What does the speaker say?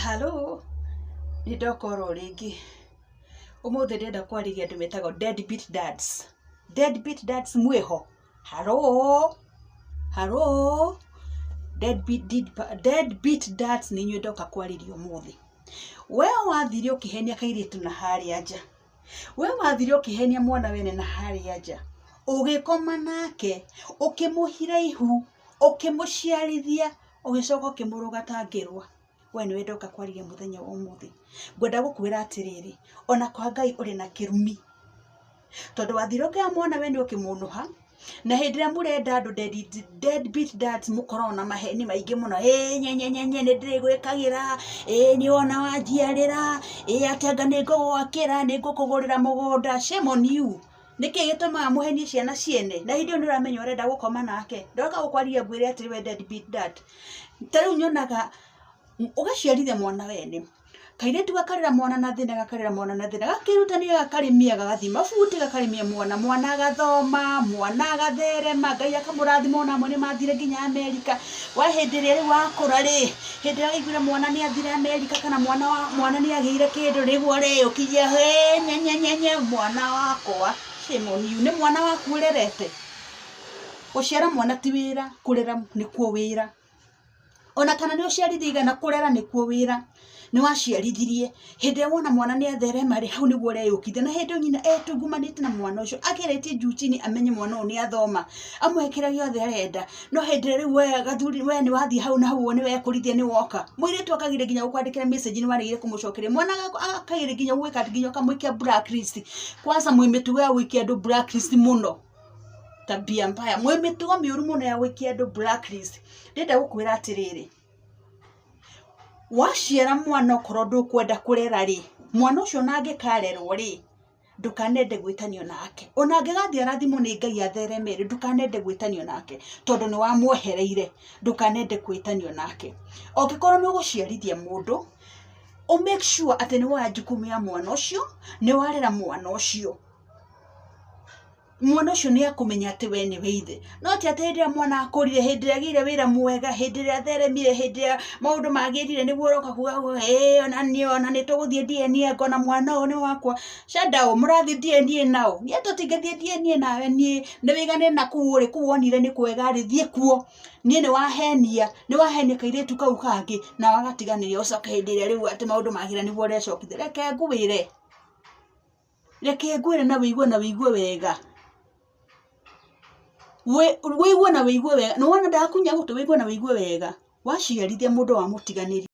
Hello, ni ndokoro ringi. Umuthi ndenda kwariria andu metago deadbeat dads. Deadbeat dads mweho. Hello. Deadbeat dads ni nywe ndoka kwariria umuthi. We wathire ukihenia kairitu na haria nja. We wathire ukihenia mwana wene na haria nja. Ugikoma nake, ukimuhira ihu, ukimuciarithia, ugicoka ukimuruga tangirwa. We niwe ndoka kwariria muthenya wa umuthi. Ngwenda gukwira atiriri, ona kwa Ngai uri na kirumi. Tondu wathire ukia mwana wene ukimunuha, na hindira murenda andu deadbeat dads mukorona maheni maingi muno. Nye ndirigwikagira, ni wona wanjiarira, atenga ningugwakira, ningukugurira mugunda. Shame on you. Niki gituma muhenie ciana ciene na hindi ni uramenya urenda gukoma nake. Ndoka gukwaria ngwire atiri we deadbeat dad. Tariu nyonaga ugaciarithia mwana wene. Kairitu gakarira mwana na thina, gakarira mwana na thina, gakirutania gakarimia, gagathima buti, gakarimia mwana agathoma, mwana agatherema, Ngai akamurathima ona amwe ni mathire nginya Amerika. Wa hindi ri wakura ri, hindi aigwira mwana ni athire Amerika kana mwana ni agiire kindu niguo ri ukiria nyenyenyenye mwana wakwa. Shame on you. Ni mwana waku urerete. Guciara mwana ti wira, kurera nikuo wira. Ona kana ni uciarithiga na kurera nikuo wira. Ni waciarithirie hindi wona mwana ni atherema ri hau niguo reyukithia, na hindi nyina etungumanite na mwana ucio ageretie njucini amenye mwana uyu ni athoma, amwekira giothe arenda. No hindi riu we gathuri we ni wathie hau na hau ni wekurithia ni woka mwiritu akagire nginya gukwandikira message ni warigire kumucokeria mwana akagire nginya gwika nginya kamwikia blacklist. Kwanza mwimitugo ya wikia andu blacklist muno, tabia mbaya, mwimitugo miuru muno ya wikia andu blacklist. Ndenda gukwira atiriri, waciara mwana okoro ndukwenda kurera ri, mwana ucio nange karerwo ri, ndukanende gwitanio nake. Ona angigathia rathimo ni Ngai athereme ri, ndukanende gwitanio nake tondu ni wamwehereire. Ndukanende gwitanio nake. Ongikorwo ni uguciarithia mundu, make sure ati ni wanjukumia mwana ucio, ni warera mwana ucio. Mwana ucio ni akumenya ati we ni weithe. No ti ati hindi mwana akurire, hindi agire wira mwega, hindi atheremire, hindi maundu magirire niguo roka kuga ona ni tuguthie DNA ngona mwana uyu ni wakwa. Shada murathi DNA nao. Ni tutingethie DNA nawe ni wigane na kuuri kuwonire ni kwega ri thie kuo. Ni wahenia kairitu kau kangi na wagatiganiria ucoke hindi riu ati maundu magira niguo recokithia. Reke ngwire na wigue wega. Wigue na wigue wega. No wona ndakunya gutu wigue na wigue wega. Waciarithia mundu wa mutiganiri.